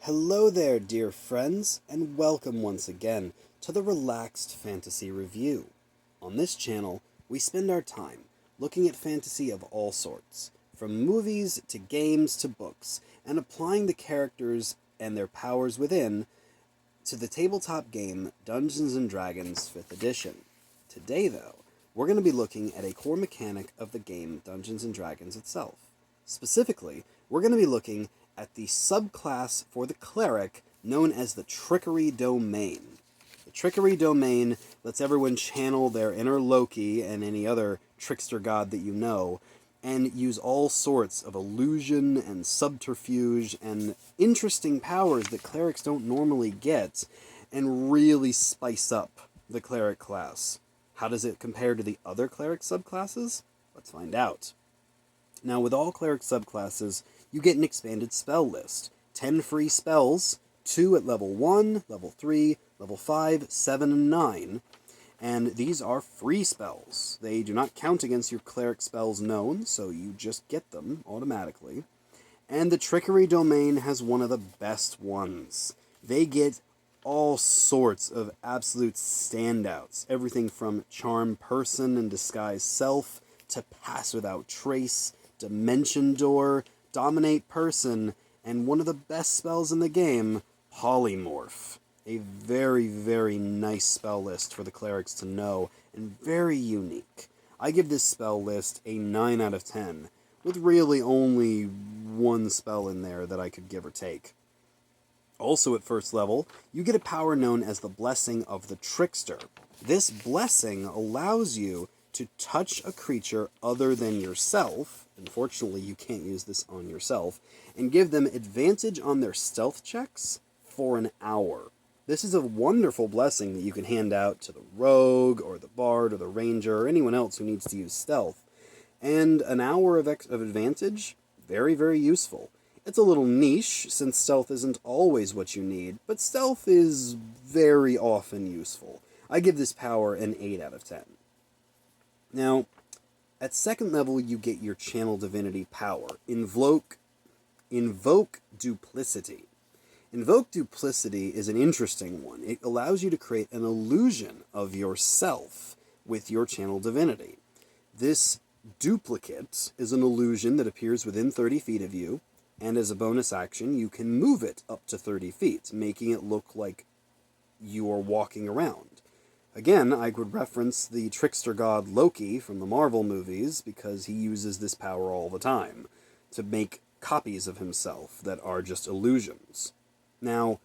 Hello there, dear friends, and welcome once again to the Relaxed Fantasy Review. On this channel, we spend our time looking at fantasy of all sorts, from movies to games to books, and applying the characters and their powers within to the tabletop game Dungeons & Dragons 5th Edition. Today, though, we're going to be looking at a core mechanic of the game Dungeons & Dragons itself. Specifically, we're going to be looking at the subclass for the Cleric known as the Trickery Domain. The Trickery Domain lets everyone channel their inner Loki and any other trickster god that you know, and use all sorts of illusion and subterfuge and interesting powers that clerics don't normally get, and really spice up the cleric class. How does it compare to the other cleric subclasses? Let's find out. Now, with all cleric subclasses, you get an expanded spell list. 10 free spells, 2 at level 1, level 3, level 5, 7, and 9. And these are free spells. They do not count against your cleric spells known, so you just get them automatically. And the Trickery Domain has one of the best ones. They get all sorts of absolute standouts. Everything from Charm Person and Disguise Self, to Pass Without Trace, Dimension Door, Dominate Person, and one of the best spells in the game, Polymorph. A very, very nice spell list for the clerics to know, and very unique. I give this spell list a 9 out of 10, with really only one spell in there that I could give or take. Also at first level, you get a power known as the Blessing of the Trickster. This blessing allows you to touch a creature other than yourself, unfortunately you can't use this on yourself, and give them advantage on their stealth checks for an hour. This is a wonderful blessing that you can hand out to the rogue, or the bard, or the ranger, or anyone else who needs to use stealth. And an hour of advantage, very, very useful. It's a little niche, since stealth isn't always what you need, but stealth is very often useful. I give this power an 8 out of 10. Now, at second level, you get your Channel Divinity power. Invoke Duplicity. Invoke Duplicity is an interesting one. It allows you to create an illusion of yourself with your Channel Divinity. This duplicate is an illusion that appears within 30 feet of you, and as a bonus action, you can move it up to 30 feet, making it look like you are walking around. Again, I would reference the trickster god Loki from the Marvel movies, because he uses this power all the time to make copies of himself that are just illusions. Now,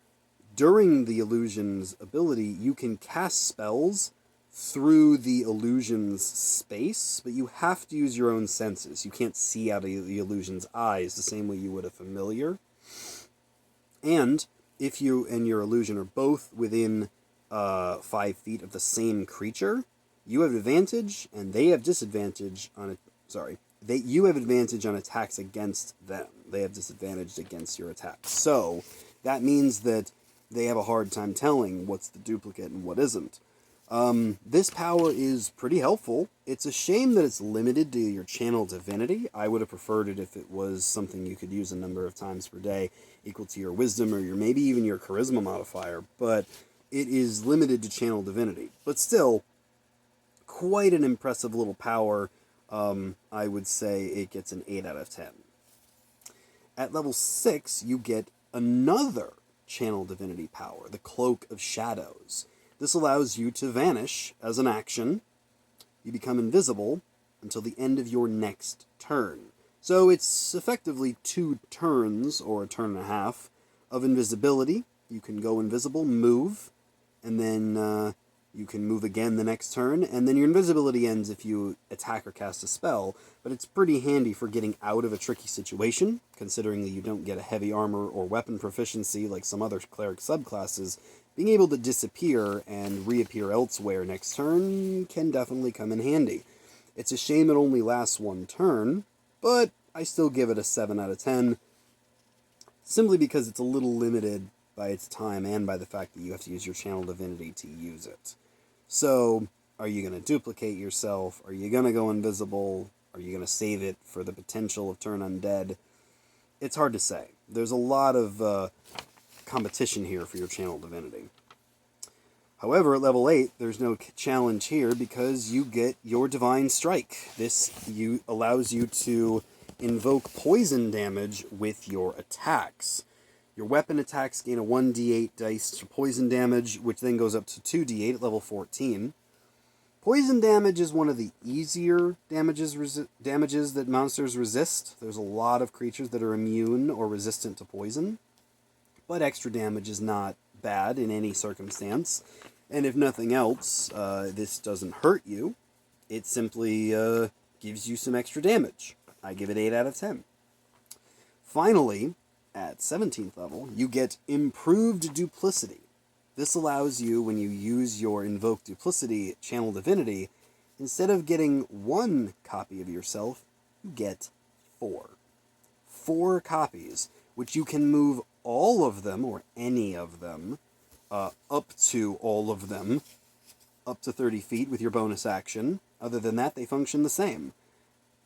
during the illusion's ability, you can cast spells through the illusion's space, but you have to use your own senses. You can't see out of the illusion's eyes the same way you would a familiar. And if you and your illusion are both within 5 feet of the same creature, you have advantage, and they have disadvantage on you have advantage on attacks against them. They have disadvantage against your attacks. So that means that they have a hard time telling what's the duplicate and what isn't. This power is pretty helpful. It's a shame that it's limited to your Channel Divinity. I would have preferred it if it was something you could use a number of times per day, equal to your Wisdom or maybe even your Charisma modifier, but it is limited to Channel Divinity. But still, quite an impressive little power. I would say it gets an 8 out of 10. At level 6, you get another Channel Divinity power, the Cloak of Shadows. This allows you to vanish as an action. You become invisible until the end of your next turn. So it's effectively 2 turns, or a turn and a half, of invisibility. You can go invisible, move, and then you can move again the next turn, and then your invisibility ends if you attack or cast a spell, but it's pretty handy for getting out of a tricky situation, considering that you don't get a heavy armor or weapon proficiency like some other cleric subclasses. Being able to disappear and reappear elsewhere next turn can definitely come in handy. It's a shame it only lasts 1 turn, but I still give it a 7 out of 10, simply because it's a little limited by its time and by the fact that you have to use your Channel Divinity to use it. So, are you going to duplicate yourself? Are you going to go invisible? Are you going to save it for the potential of turn undead? It's hard to say. There's a lot of competition here for your Channel Divinity. However, at level 8, there's no challenge here because you get your Divine Strike. This allows you to invoke poison damage with your attacks. Your weapon attacks gain a 1d8 dice for poison damage, which then goes up to 2d8 at level 14. Poison damage is one of the easier damages that monsters resist. There's a lot of creatures that are immune or resistant to poison, but extra damage is not bad in any circumstance. And if nothing else, this doesn't hurt you. It simply gives you some extra damage. I give it 8 out of 10. Finally, at 17th level, you get Improved Duplicity. This allows you, when you use your Invoke Duplicity Channel Divinity, instead of getting 1 copy of yourself, you get 4. 4 copies, which you can move all of them, or any of them, up to all of them, up to 30 feet with your bonus action. Other than that, they function the same.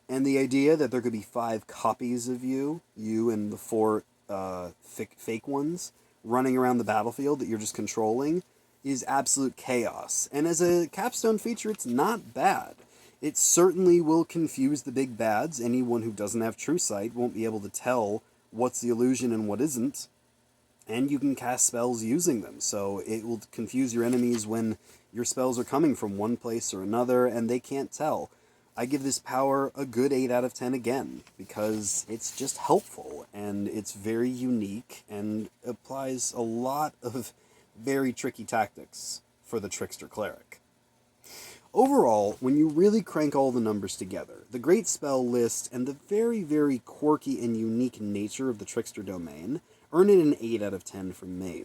And the idea that there could be 5 copies of you and the 4 fake ones, running around the battlefield that you're just controlling, is absolute chaos. And as a capstone feature, it's not bad. It certainly will confuse the big bads. Anyone who doesn't have True Sight won't be able to tell what's the illusion and what isn't. And you can cast spells using them, so it will confuse your enemies when your spells are coming from one place or another, and they can't tell. I give this power a good 8 out of 10 again, because it's just helpful, and it's very unique, and applies a lot of very tricky tactics for the Trickster Cleric. Overall, when you really crank all the numbers together, the great spell list and the very, very quirky and unique nature of the Trickster Domain earn it an 8 out of 10 from me.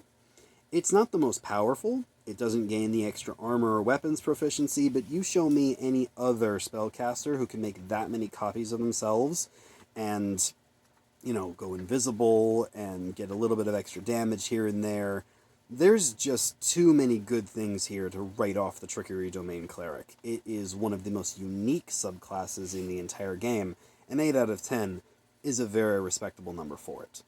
It's not the most powerful, it doesn't gain the extra armor or weapons proficiency, but you show me any other spellcaster who can make that many copies of themselves and, go invisible and get a little bit of extra damage here and there. There's just too many good things here to write off the Trickery Domain Cleric. It is one of the most unique subclasses in the entire game, and 8 out of 10 is a very respectable number for it.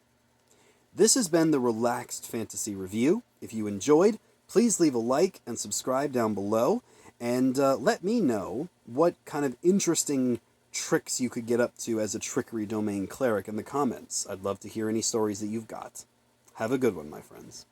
This has been the Relaxed Fantasy Review. If you enjoyed, please leave a like and subscribe down below, and let me know what kind of interesting tricks you could get up to as a Trickery Domain Cleric in the comments. I'd love to hear any stories that you've got. Have a good one, my friends.